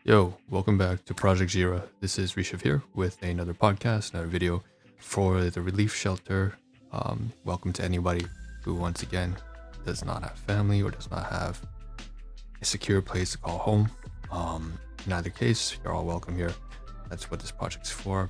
Yo, welcome back to Project Jira. This is Rishav here with another podcast, another video for the relief shelter. Welcome to anybody who, once again, does not have family or does not have a secure place to call home. In either case, you're all welcome here. That's what this project's for.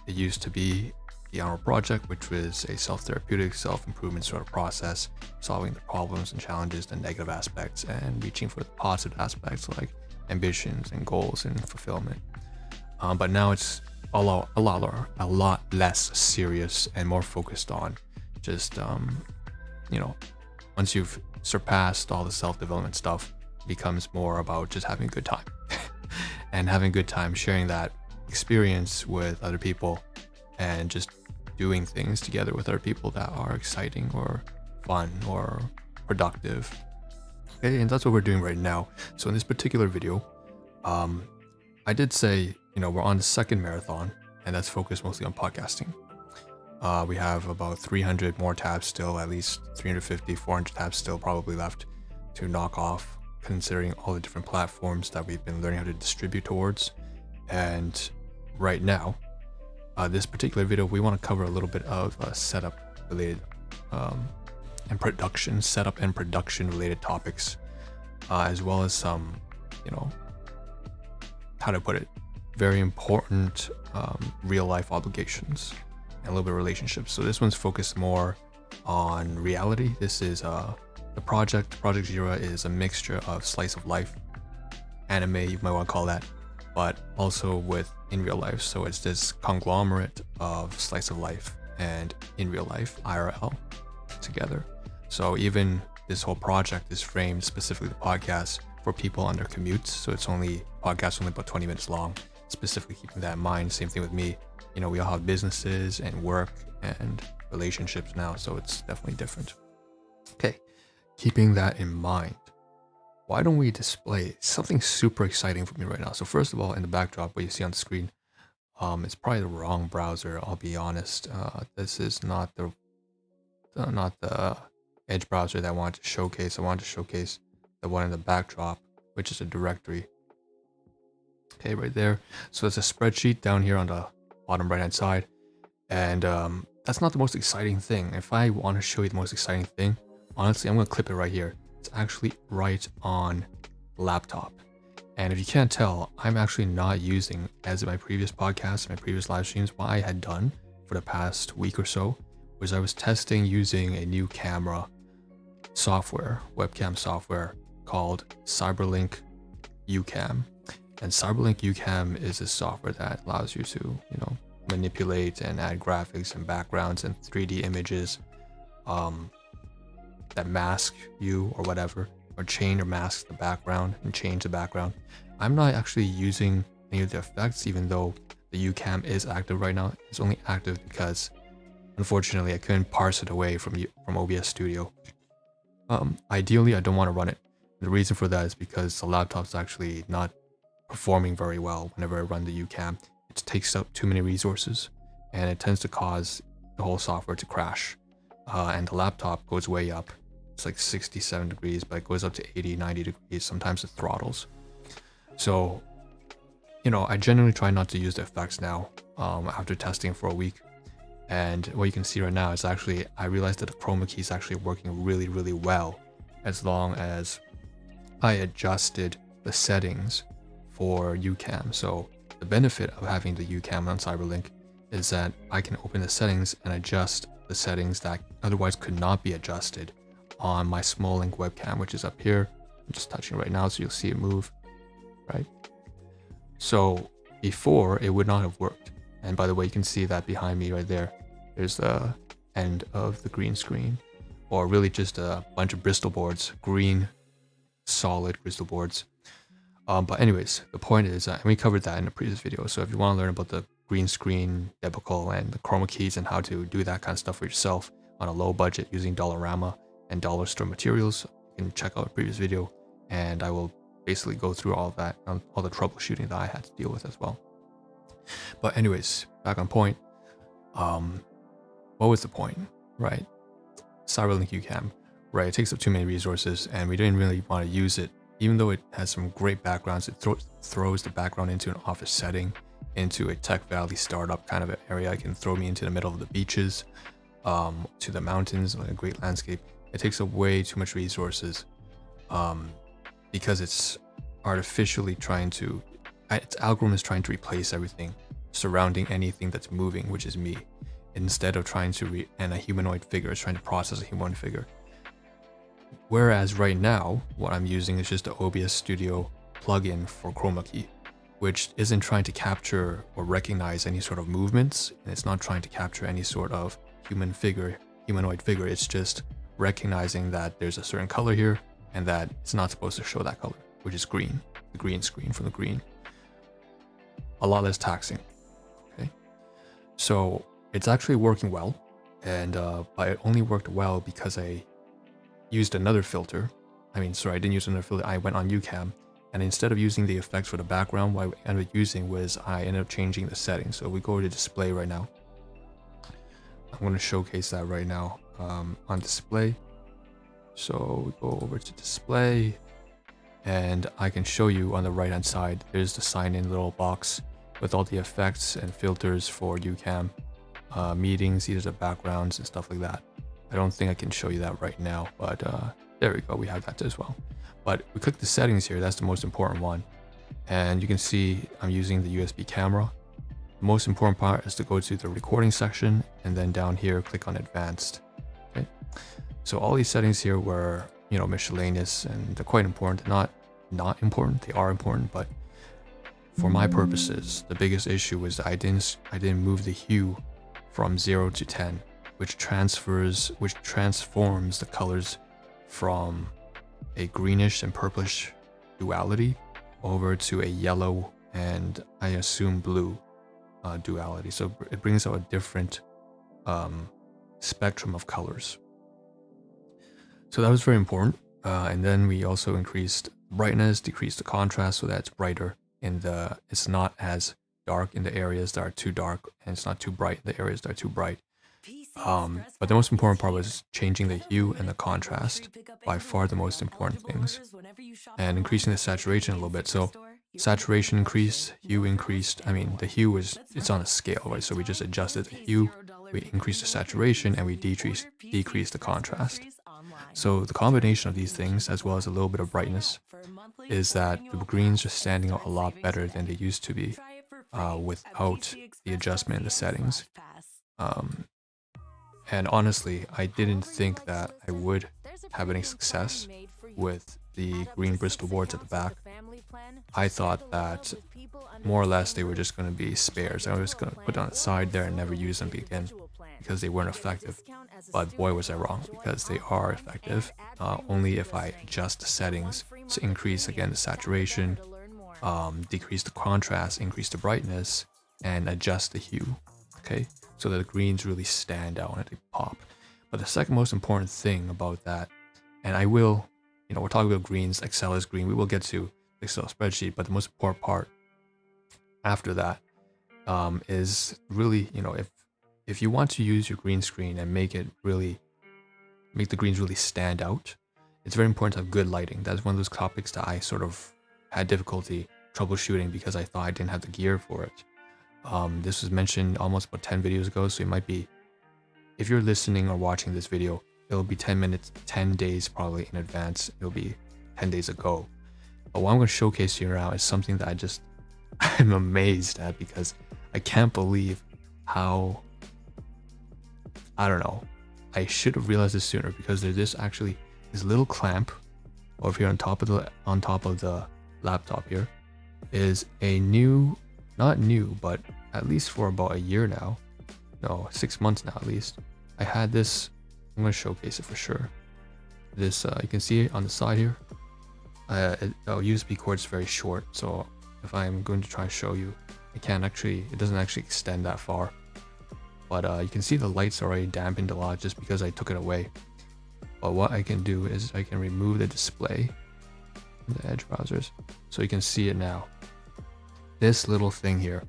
It used to be the Hour Project, which was a self-therapeutic, self-improvement sort of process, solving the problems and challenges, the negative aspects, and reaching for the positive aspects like ambitions and goals and fulfillment. But now it's a lot less serious and more focused on just once you've surpassed all the self-development stuff, it becomes more about just having a good time and having a good time sharing that experience with other people and just doing things together with other people that are exciting or fun or productive. Okay, and that's what we're doing right now. So in this particular video, I did say, we're on the second marathon, and that's focused mostly on podcasting. We have about 300 more tabs still, at least 350, 400 tabs still probably left to knock off, considering all the different platforms that we've been learning how to distribute towards. And right now, this particular video, we want to cover a little bit of setup related setup and production related topics, as well as some, how to put it, very important real life obligations and a little bit of relationships. So this one's focused more on reality. This is the Project Jira is a mixture of slice of life, anime, you might want to call that, but also with in real life. So it's this conglomerate of slice of life and in real life, IRL, together. So even this whole project is framed, specifically the podcast, for people on their commutes. So it's only about 20 minutes long, specifically keeping that in mind. Same thing with me. We all have businesses and work and relationships now, so it's definitely different. Okay, keeping that in mind, why don't we display something super exciting for me right now? So first of all, in the backdrop, what you see on the screen, it's probably the wrong browser. I'll be honest. This is not the Edge browser that I wanted to showcase. I wanted to showcase the one in the backdrop, which is a directory. Okay, right there. So it's a spreadsheet down here on the bottom right hand side. And that's not the most exciting thing. If I want to show you the most exciting thing, honestly, I'm going to clip it right here. It's actually right on the laptop. And if you can't tell, I'm actually not using, as in my previous podcasts, my previous live streams, what I had done for the past week or so was I was testing using a new camera software, webcam software called Cyberlink UCam. And Cyberlink UCam is a software that allows you to, manipulate and add graphics and backgrounds and 3D images that mask you or whatever, or change or mask the background and change the background. I'm not actually using any of the effects, even though the UCam is active right now. It's only active because, unfortunately, I couldn't parse it away from OBS Studio. Ideally, I don't want to run it. The reason for that is because the laptop's actually not performing very well whenever I run the UCam. It takes up too many resources, and it tends to cause the whole software to crash. And the laptop goes way up. It's like 67 degrees, but it goes up to 80, 90 degrees. Sometimes it throttles. So, I generally try not to use the effects now after testing for a week. And what you can see right now is actually, I realized that the chroma key is actually working really, really well as long as I adjusted the settings for UCam. So the benefit of having the UCam on Cyberlink is that I can open the settings and adjust the settings that otherwise could not be adjusted on my small link webcam, which is up here. I'm just touching right now, so you'll see it move, right? So before, it would not have worked. And by the way, you can see that behind me right there, there's the end of the green screen, or really just a bunch of Bristol boards, green, solid Bristol boards. But anyways, the point is, and we covered that in a previous video. So if you want to learn about the green screen debacle and the chroma keys and how to do that kind of stuff for yourself on a low budget using Dollarama and Dollar Store materials, you can check out a previous video, and I will basically go through all of that, all the troubleshooting that I had to deal with as well. But anyways, back on point. What was the point, right? Cyberlink UCam, right? It takes up too many resources, and we didn't really want to use it even though it has some great backgrounds, it throws the background into an office setting, into a Tech Valley startup kind of area. It can throw me into the middle of the beaches, to the mountains, like a great landscape. It takes up way too much resources, because it's artificially trying to, its algorithm is trying to replace everything surrounding anything that's moving, which is me, instead of trying to and a humanoid figure is trying to process a humanoid figure. Whereas right now, what I'm using is just the OBS Studio plugin for chroma key, which isn't trying to capture or recognize any sort of movements, and it's not trying to capture any sort of humanoid figure. It's just recognizing that there's a certain color here and that it's not supposed to show that color, which is green, the green screen from the green. A lot less taxing. Okay, so it's actually working well, and but it only worked well because I used another filter. I didn't use another filter. I went on UCam, and instead of using the effects for the background, what I ended up using was I ended up changing the settings. So we go to display right now. I'm going to showcase that right now on display. So we go over to display, and I can show you on the right hand side, there's the sign in little box with all the effects and filters for UCam, meetings, these are the backgrounds and stuff like that. I don't think I can show you that right now, but there we go, we have that as well. But we click the settings here, that's the most important one. And you can see I'm using the USB camera. The most important part is to go to the recording section, and then down here, click on advanced. Okay. So all these settings here were, miscellaneous, and they're quite important. Not important, they are important, but for my purposes, the biggest issue was that I didn't move the hue from 0 to 10, which transforms the colors from a greenish and purplish duality over to a yellow and I assume blue duality. So it brings out a different spectrum of colors. So that was very important. And then we also increased brightness, decreased the contrast so that it's brighter it's not as dark in the areas that are too dark, and it's not too bright in the areas that are too bright. But the most important part was changing the hue and the contrast, by far the most important things, and increasing the saturation a little bit. So saturation increased, hue increased. The hue it's on a scale, right? So we just adjusted the hue, we increased the saturation, and we decreased the contrast. So the combination of these things, as well as a little bit of brightness, is that the greens are standing out a lot better than they used to be without the adjustment in the settings. And honestly, I didn't think that I would have any success with the green Bristol boards at the back. I thought that more or less they were just going to be spares. I was going to put on the side there and never use them again because they weren't effective. But boy was I wrong, because they are effective, only if I adjust the settings to increase again the saturation, decrease the contrast, increase the brightness, and adjust the hue. Okay, so that the greens really stand out and they pop. But the second most important thing about that, and I will, we're talking about greens, Excel is green, we will get to the Excel spreadsheet, but the most important part after that is really, if you want to use your green screen and make the greens really stand out, it's very important to have good lighting. That's one of those topics that I sort of had difficulty troubleshooting because I thought I didn't have the gear for it. This was mentioned almost about 10 videos ago, so it might be, if you're listening or watching this video, it'll be 10 days probably in advance. It'll be 10 days ago. But what I'm going to showcase here now is something that I'm amazed at, because I can't believe how, I don't know, I should have realized this sooner, because there's this little clamp over here on top of the laptop here is a not new, but at least for about a year now, no, 6 months now at least, I had this. I'm going to showcase it for sure. This you can see it on the side here. The USB cord is very short, so if I'm going to try to show you, it doesn't actually extend that far. But you can see the lights already dampened a lot just because I took it away. But what I can do is I can remove the display in the Edge browsers, so you can see it now. This little thing here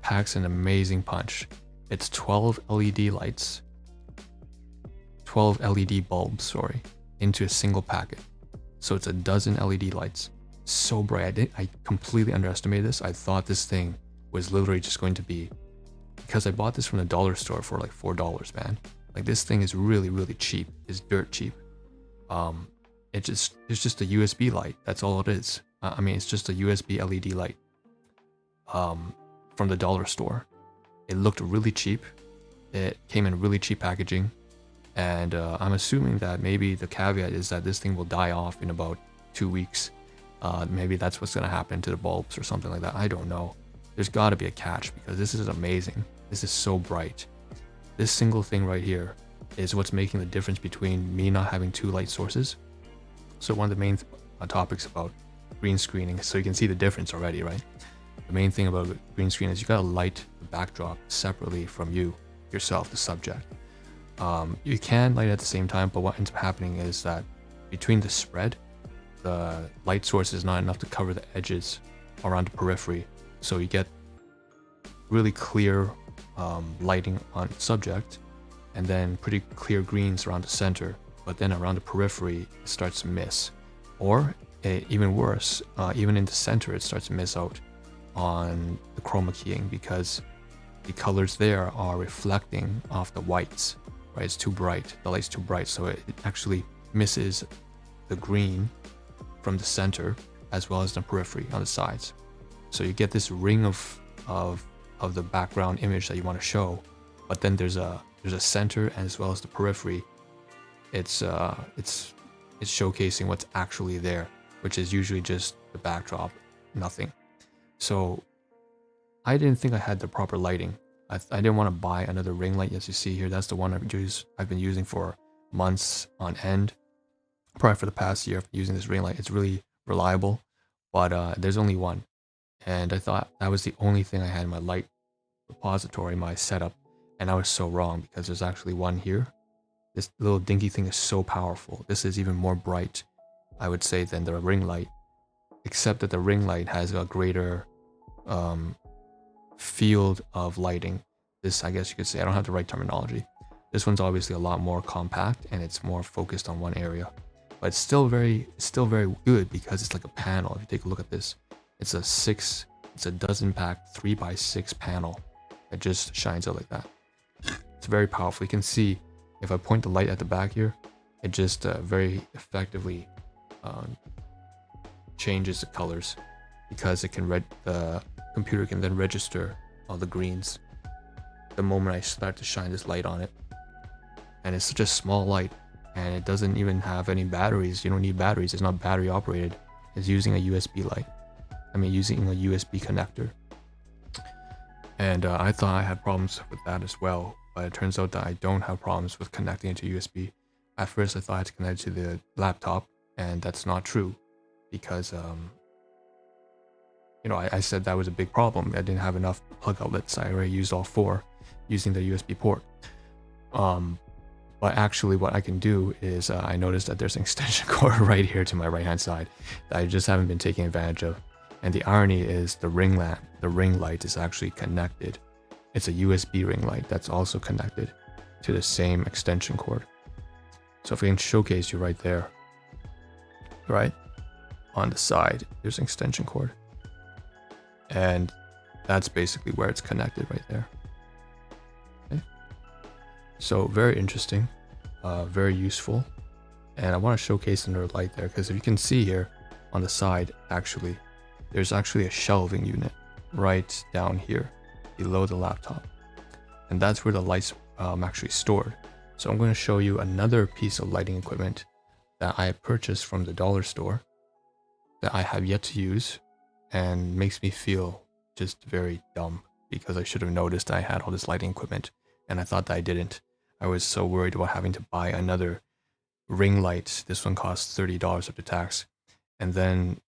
packs an amazing punch. It's 12 LED lights, 12 LED bulbs, into a single packet. So it's a dozen LED lights. so bright. I completely underestimated this. I thought this thing was literally just going to be, because I bought this from the dollar store for like $4, man. Like this thing is really, really cheap. It's dirt cheap. It's just a USB light. That's all it is. I mean, it's just a USB LED light from the dollar store. It looked really cheap. It came in really cheap packaging. And I'm assuming that maybe the caveat is that this thing will die off in about 2 weeks. Maybe that's what's going to happen to the bulbs or something like that. I don't know. There's got to be a catch because this is amazing. This is so bright. This single thing right here is what's making the difference between me not having 2 light sources. So one of the main topics about green screening, so you can see the difference already, right? The main thing about green screen is you got to light the backdrop separately from yourself, the subject. You can light it at the same time, but what ends up happening is that between the spread, the light source is not enough to cover the edges around the periphery. So you get really clear lighting on subject, and then pretty clear greens around the center, but then around the periphery it starts to miss, or even worse, even in the center it starts to miss out on the chroma keying because the colors there are reflecting off the whites, right? It's too bright, the light's too bright, so it actually misses the green from the center as well as the periphery on the sides. So you get this ring of the background image that you want to show, but then there's a center as well as the periphery. It's showcasing what's actually there, which is usually just the backdrop, nothing. So I didn't think I had the proper lighting. I didn't want to buy another ring light. As you see here, that's the one I've been using for months on end. Probably for the past year, I've been using this ring light. It's really reliable, but there's only one. And I thought that was the only thing I had in my light repository, my setup. And I was so wrong because there's actually one here. This little dinky thing is so powerful. This is even more bright, I would say, than the ring light. Except that the ring light has a greater field of lighting. This, I guess you could say, I don't have the right terminology. This one's obviously a lot more compact and it's more focused on one area. But it's still very good because it's like a panel. If you take a look at this, it's a dozen pack 3x6 panel that just shines out like that. It's very powerful. You can see if I point the light at the back here, it just very effectively changes the colors because it can the computer can then register all the greens the moment I start to shine this light on it. And it's such a small light, and it doesn't even have any batteries. You don't need batteries. It's not battery operated. It's using a USB light. I mean, using a USB connector. And I thought I had problems with that as well, but it turns out that I don't have problems with connecting it to USB. At first, I thought I had to connect it to the laptop, and that's not true because, I said that was a big problem. I didn't have enough plug outlets. I already used all 4 using the USB port. But actually what I can do is I noticed that there's an extension cord right here to my right hand side that I just haven't been taking advantage of. And the irony is the ring light is actually connected. It's a USB ring light that's also connected to the same extension cord. So if I can showcase you right there, right on the side, there's an extension cord. And that's basically where it's connected right there. Okay. So very interesting, very useful. And I want to showcase another light there because if you can see here on the side, there's actually a shelving unit right down here below the laptop. And that's where the lights actually stored. So I'm going to show you another piece of lighting equipment that I purchased from the dollar store that I have yet to use and makes me feel just very dumb because I should have noticed I had all this lighting equipment and I thought that I didn't. I was so worried about having to buy another ring light. This one costs $30 after tax. And then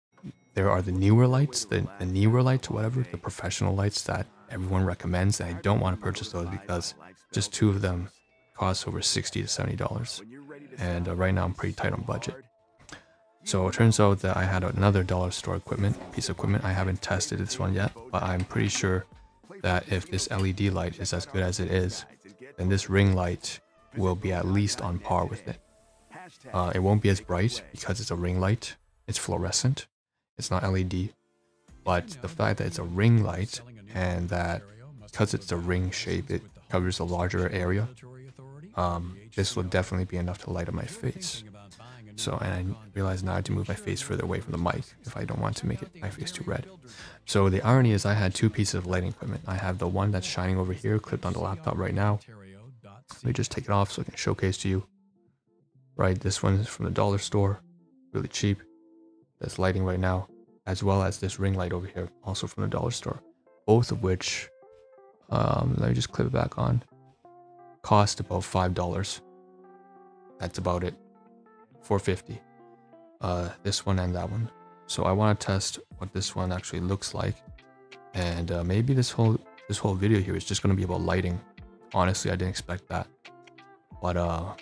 there are the newer lights, the newer lights, whatever, the professional lights that everyone recommends. And I don't want to purchase those because just 2 of them cost over $60 to $70. And right now I'm pretty tight on budget. So it turns out that I had another dollar store piece of equipment. I haven't tested this one yet, but I'm pretty sure that if this LED light is as good as it is, then this ring light will be at least on par with it. It won't be as bright because it's a ring light. It's fluorescent. It's not LED, but the fact that it's a ring light and that because it's a ring shape, it covers a larger area. This will definitely be enough to light up my face. So, and I realized now I have to move my face further away from the mic if I don't want to make my face too red. So the irony is I had two pieces of lighting equipment. I have the one that's shining over here, clipped on the laptop right now. Let me just take it off so I can showcase to you. Right, this one is from the dollar store, really cheap. That's lighting right now, as well as this ring light over here, also from the dollar store. Both of which, let me just clip it back on, cost about $5. That's about it. $4.50. This one and that one. So I want to test what this one actually looks like, and maybe this whole video here is just going to be about lighting. Honestly, I didn't expect that, but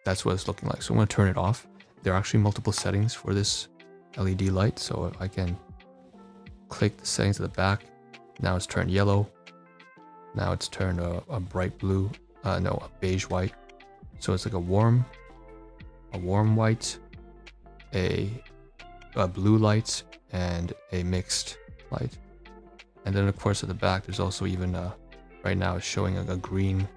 that's what it's looking like. So I'm going to turn it off. There are actually multiple settings for this LED light, so I can click the settings at the back. Now it's turned yellow. Now it's turned a bright blue, no, a beige white. So it's like a warm white, a blue light, and a mixed light. And then of course at the back there's also even right now it's showing a green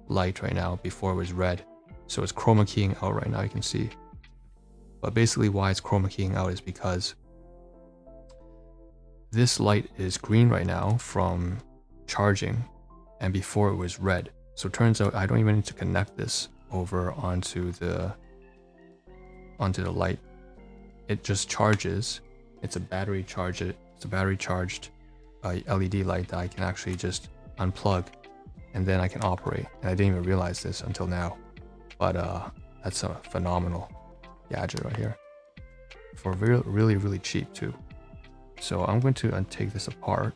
light right now. Before it was red. So it's chroma keying out right now, you can see. But basically why it's chroma keying out is because this light is green right now from charging, and before it was red. So it turns out I don't even need to connect this over onto the light. It just charges. It's a battery charged LED light that I can actually just unplug, and then I can operate. And I didn't even realize this until now. But that's a phenomenal gadget right here, for really, really cheap too. So I'm going to take this apart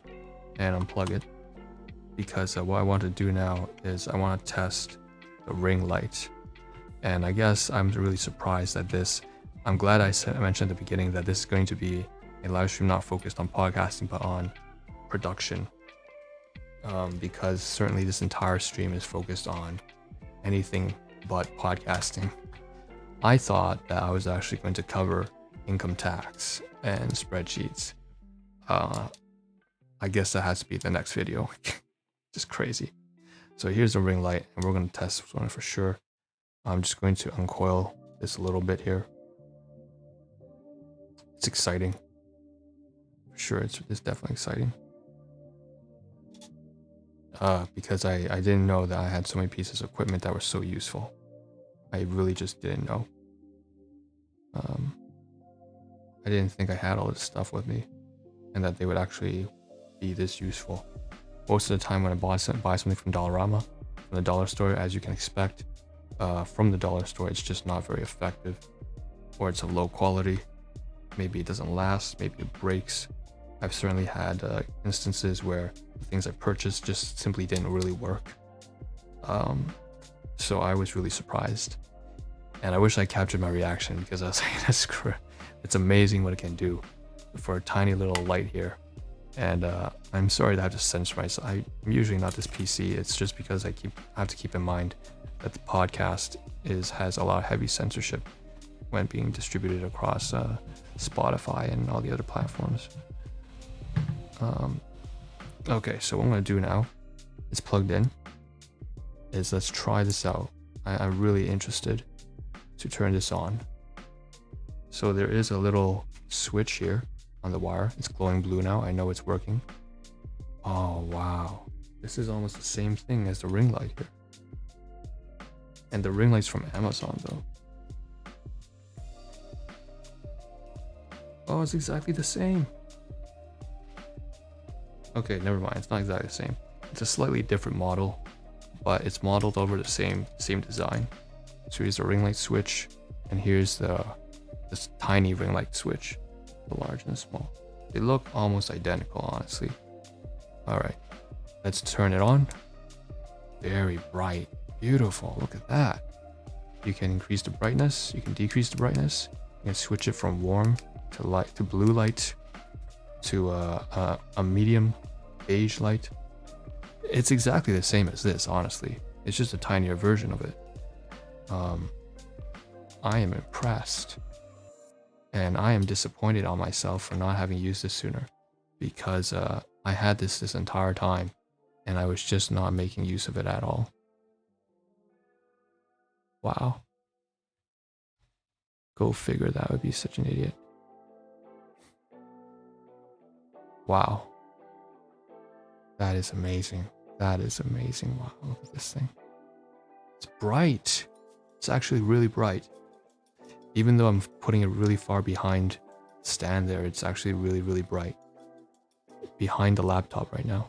and unplug it, because what I want to do now is I want to test the ring light. And I guess I'm really surprised at this. I'm glad I mentioned at the beginning that this is going to be a live stream not focused on podcasting but on production, because certainly this entire stream is focused on anything but podcasting. I thought that I was actually going to cover income tax and spreadsheets. I guess that has to be the next video. Just crazy. So here's the ring light, and we're going to test this one for sure. I'm just going to uncoil this a little bit here. It's exciting. For sure, it's definitely exciting. Because I didn't know that I had so many pieces of equipment that were so useful. I really just didn't know. I didn't think I had all this stuff with me, and that they would actually be this useful. Most of the time when I buy something from Dollarama, from the dollar store, as you can expect, from the dollar store, it's just not very effective, or it's of low quality. Maybe it doesn't last, maybe it breaks. I've certainly had instances where the things I purchased just simply didn't really work. So I was really surprised, and I wish I captured my reaction, because I was like, it's amazing what it can do for a tiny little light here. And I'm sorry to have to censor myself. I'm usually not this PC. It's just because I have to keep in mind that the podcast has a lot of heavy censorship when being distributed across Spotify and all the other platforms. Okay, so what I'm going to do now, it's plugged in, is let's try this out. I'm really interested to turn this on. So there is a little switch here on the wire. It's glowing blue now. I know it's working. Oh, wow. This is almost the same thing as the ring light here. And the ring light's from Amazon though. Oh, it's exactly the same. Okay, never mind. It's not exactly the same. It's a slightly different model, but it's modeled over the same design. So here's the ring light switch, and here's this tiny ring light switch, the large and the small. They look almost identical, honestly. All right, let's turn it on. Very bright, beautiful. Look at that. You can increase the brightness. You can decrease the brightness. You can switch it from warm to light to blue light to a medium beige light. It's exactly the same as this, honestly. It's just a tinier version of it. I am impressed. And I am disappointed on myself for not having used this sooner, because I had this entire time and I was just not making use of it at all. Wow. Go figure, that would be such an idiot. Wow. That is amazing. That is amazing. Wow, look at this thing. It's bright. It's actually really bright. Even though I'm putting it really far behind the stand there, it's actually really, really bright. Behind the laptop right now.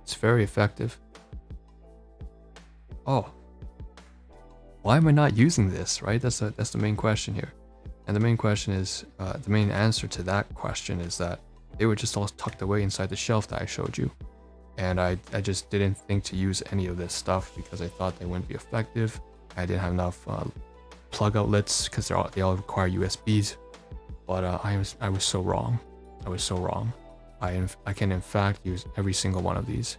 It's very effective. Oh. Why am I not using this, right? That's the main question here. And the main question is, the main answer to that question is that they were just all tucked away inside the shelf that I showed you. And I just didn't think to use any of this stuff because I thought they wouldn't be effective. I didn't have enough plug outlets because they all require USBs. But I was so wrong. I was so wrong. I can in fact use every single one of these.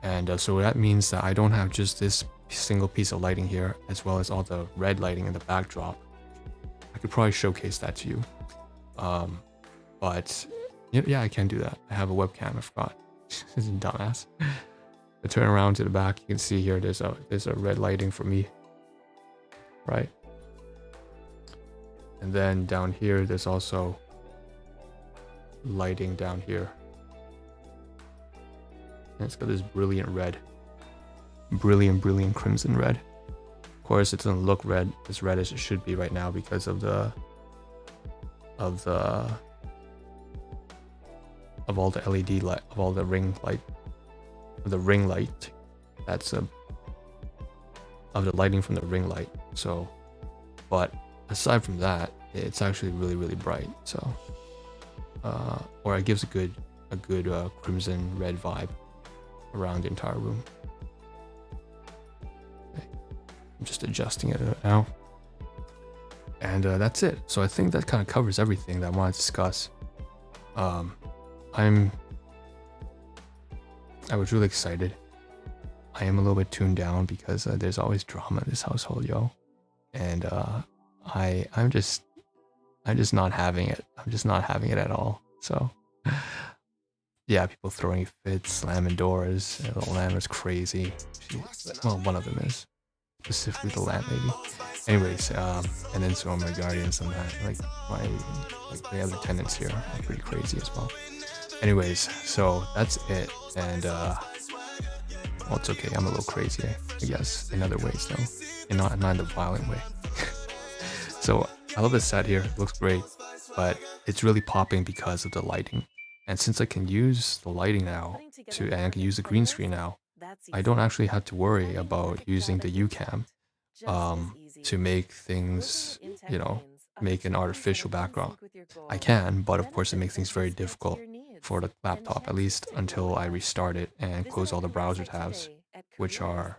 And so that means that I don't have just this single piece of lighting here, as well as all the red lighting in the backdrop. I could probably showcase that to you. But yeah, I can do that. I have a webcam, I forgot. This is a dumbass. I turn around to the back, you can see here there's a red lighting for me. Right? And then down here there's also lighting down here. And it's got this brilliant red. Brilliant crimson red. Of course it doesn't look red as red as it should be right now because of all the LED light, of all the ring light, that's of the lighting from the ring light. So, but aside from that, it's actually really, really bright. So, or it gives a good crimson red vibe around the entire room. Okay. I'm just adjusting it now, and that's it. So I think that kind of covers everything that I want to discuss. I was really excited. I am a little bit tuned down because there's always drama in this household, yo. And I'm just not having it. I'm just not having it at all. So yeah, people throwing fits, slamming doors. The landlord's crazy. Well, one of them is. Specifically the landlady. Anyways, and then so my guardians and that, like the other tenants here are pretty crazy as well. Anyways, so that's it. And well, it's okay. I'm a little crazy, I guess, in other ways though, and not in the violent way. So I love this set here. It looks great, but it's really popping because of the lighting. And since I can use the lighting now and I can use the green screen now, I don't actually have to worry about using the UCam to make things, make an artificial background. I can, but of course it makes things very difficult for the laptop, at least until I restart it and close all the browser tabs, which are,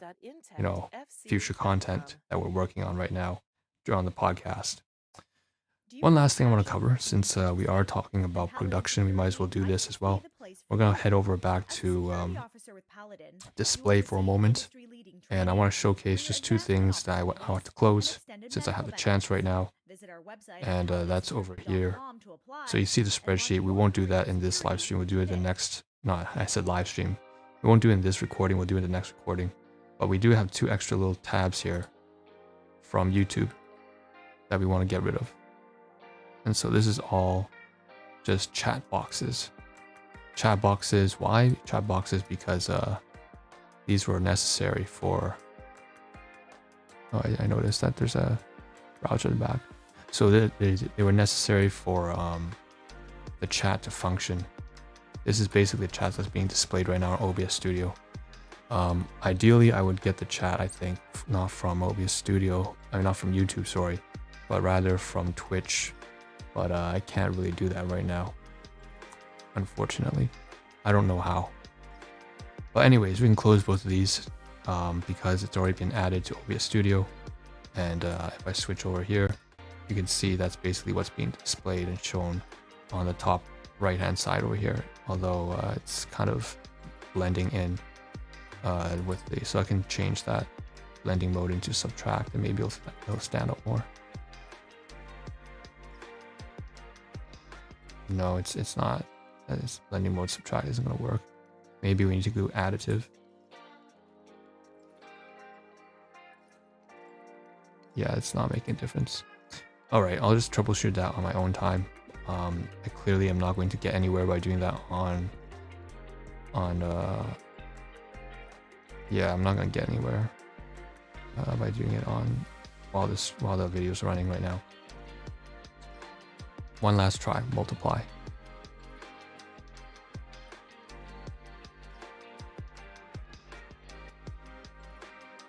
future content that we're working on right now on the podcast. One last thing I want to cover, since we are talking about production, we might as well do this as well. We're going to head over back to display for a moment, and I want to showcase just two things that I want to close since I have the chance right now, and that's over here. So you see the spreadsheet. We won't do that in this live stream. We'll do it in the next, no, I said live stream. We won't do it in this recording. We'll do it in the next recording. But we do have two extra little tabs here from YouTube that we want to get rid of. And so this is all just chat boxes. Chat boxes, why chat boxes? Because these were necessary for, I noticed that there's a browser in the back. So they were necessary for the chat to function. This is basically the chat that's being displayed right now in OBS Studio. Ideally, I would get the chat, I think, not from OBS Studio, not from YouTube, sorry, but rather from Twitch. But I can't really do that right now, unfortunately. I don't know how. But anyways, we can close both of these because it's already been added to OBS Studio. And if I switch over here, you can see that's basically what's being displayed and shown on the top right hand side over here, although it's kind of blending in so I can change that blending mode into subtract, and maybe it'll stand out more. No, it's not. It's blending mode subtract isn't gonna work. Maybe we need to do additive. Yeah, it's not making a difference. All right, I'll just troubleshoot that on my own time. I clearly am not going to get anywhere by doing that yeah, I'm not gonna get anywhere by doing it on while the video is running right now. One last try, multiply.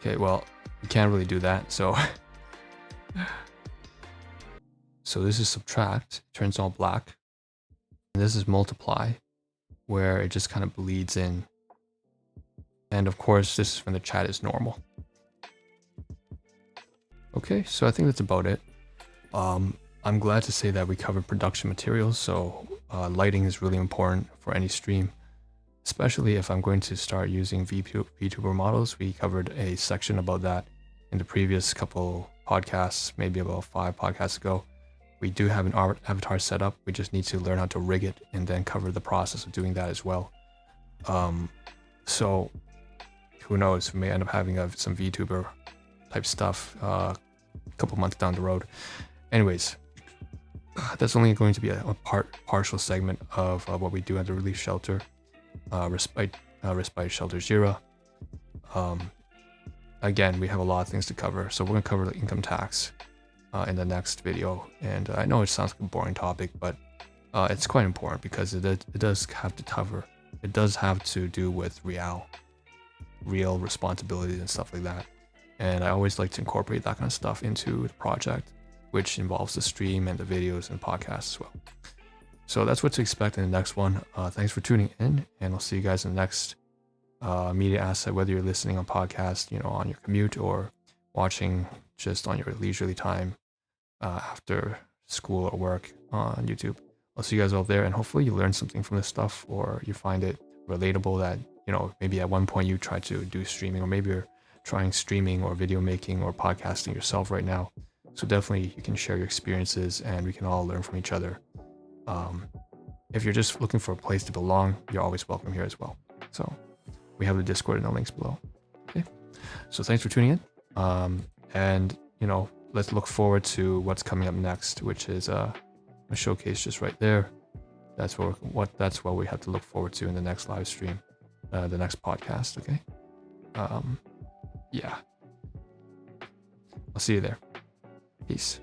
Okay, well, you can't really do that, so so this is subtract, it turns all black. And this is multiply, where it just kind of bleeds in. And of course, this is when the chat is normal. Okay, so I think that's about it. I'm glad to say that we covered production materials, so lighting is really important for any stream, especially if I'm going to start using VTuber models. We covered a section about that in the previous couple podcasts, maybe about 5 podcasts ago. We do have an avatar set up. We just need to learn how to rig it and then cover the process of doing that as well. So who knows, we may end up having some VTuber type stuff a couple months down the road. Anyways, that's only going to be a partial segment of what we do at the relief shelter, respite shelter Jira. Again, we have a lot of things to cover, so we're going to cover the income tax in the next video. And I know it sounds like a boring topic, but it's quite important because it does have to do with real responsibilities and stuff like that. And I always like to incorporate that kind of stuff into the project, which involves the stream and the videos and podcasts as well. So that's what to expect in the next one. Thanks for tuning in, and I'll see you guys in the next media asset, whether you're listening on podcast, on your commute, or watching just on your leisurely time after school or work on YouTube. I'll see you guys all there, and hopefully you learn something from this stuff, or you find it relatable that, maybe at one point you tried to do streaming, or maybe you're trying streaming or video making or podcasting yourself right now. So definitely you can share your experiences and we can all learn from each other. If you're just looking for a place to belong, you're always welcome here as well. So we have the Discord in the links below. Okay. So thanks for tuning in. And let's look forward to what's coming up next, which is a showcase just right there. That's what we have to look forward to in the next live stream, the next podcast. Okay. Yeah. I'll see you there. Peace.